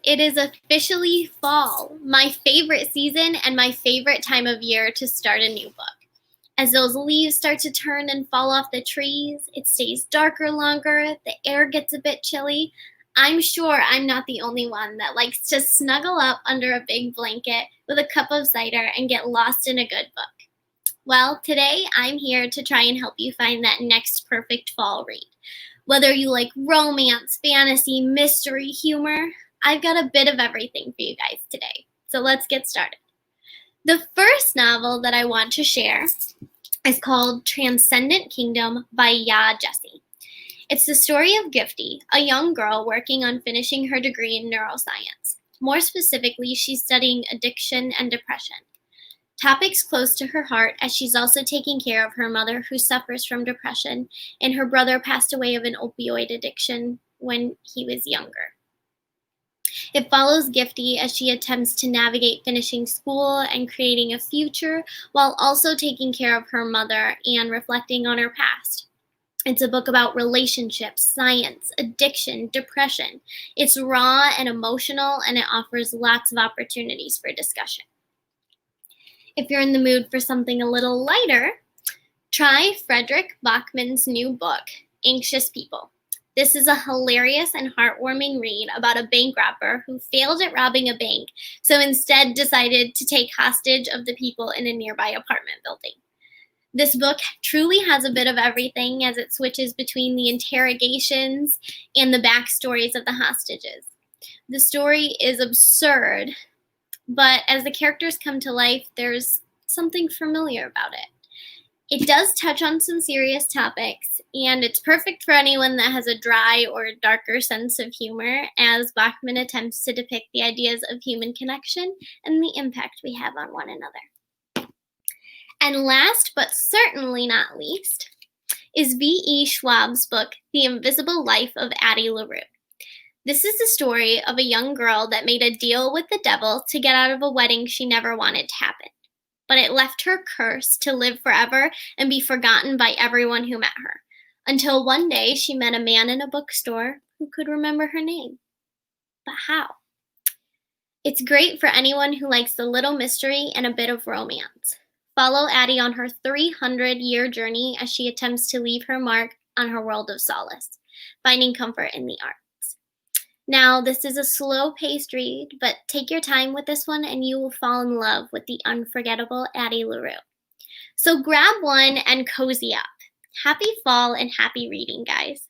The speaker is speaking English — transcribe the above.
It is officially fall, my favorite season and my favorite time of year to start a new book. As those leaves start to turn and fall off the trees, it stays darker longer, the air gets a bit chilly. I'm sure I'm not the only one that likes to snuggle up under a big blanket with a cup of cider and get lost in a good book. Well, today I'm here to try and help you find that next perfect fall read. Whether you like romance, fantasy, mystery, humor, I've got a bit of everything for you guys today. So let's get started. The first novel that I want to share is called Transcendent Kingdom by Jesse. It's the story of Gifty, a young girl working on finishing her degree in neuroscience. More specifically, she's studying addiction and depression. Topics close to her heart as she's also taking care of her mother who suffers from depression, and her brother passed away of an opioid addiction when he was younger. It follows Gifty as she attempts to navigate finishing school and creating a future while also taking care of her mother and reflecting on her past. It's a book about relationships, science, addiction, depression. It's raw and emotional, and it offers lots of opportunities for discussion. If you're in the mood for something a little lighter, try Frederick Bachman's new book, Anxious People. This is a hilarious and heartwarming read about a bank robber who failed at robbing a bank, so instead decided to take hostage of the people in a nearby apartment building. This book truly has a bit of everything as it switches between the interrogations and the backstories of the hostages. The story is absurd, but as the characters come to life, there's something familiar about it. It does touch on some serious topics, and it's perfect for anyone that has a dry or darker sense of humor, as Bachman attempts to depict the ideas of human connection and the impact we have on one another. And last, but certainly not least, is V.E. Schwab's book, The Invisible Life of Addie LaRue. This is the story of a young girl that made a deal with the devil to get out of a wedding she never wanted to happen. But it left her cursed to live forever and be forgotten by everyone who met her, until one day she met a man in a bookstore who could remember her name. But how? It's great for anyone who likes a little mystery and a bit of romance. Follow Addie on her 300-year journey as she attempts to leave her mark on her world of solace, finding comfort in the arts. Now, this is a slow-paced read, but take your time with this one and you will fall in love with the unforgettable Addie LaRue. So grab one and cozy up. Happy fall and happy reading, guys.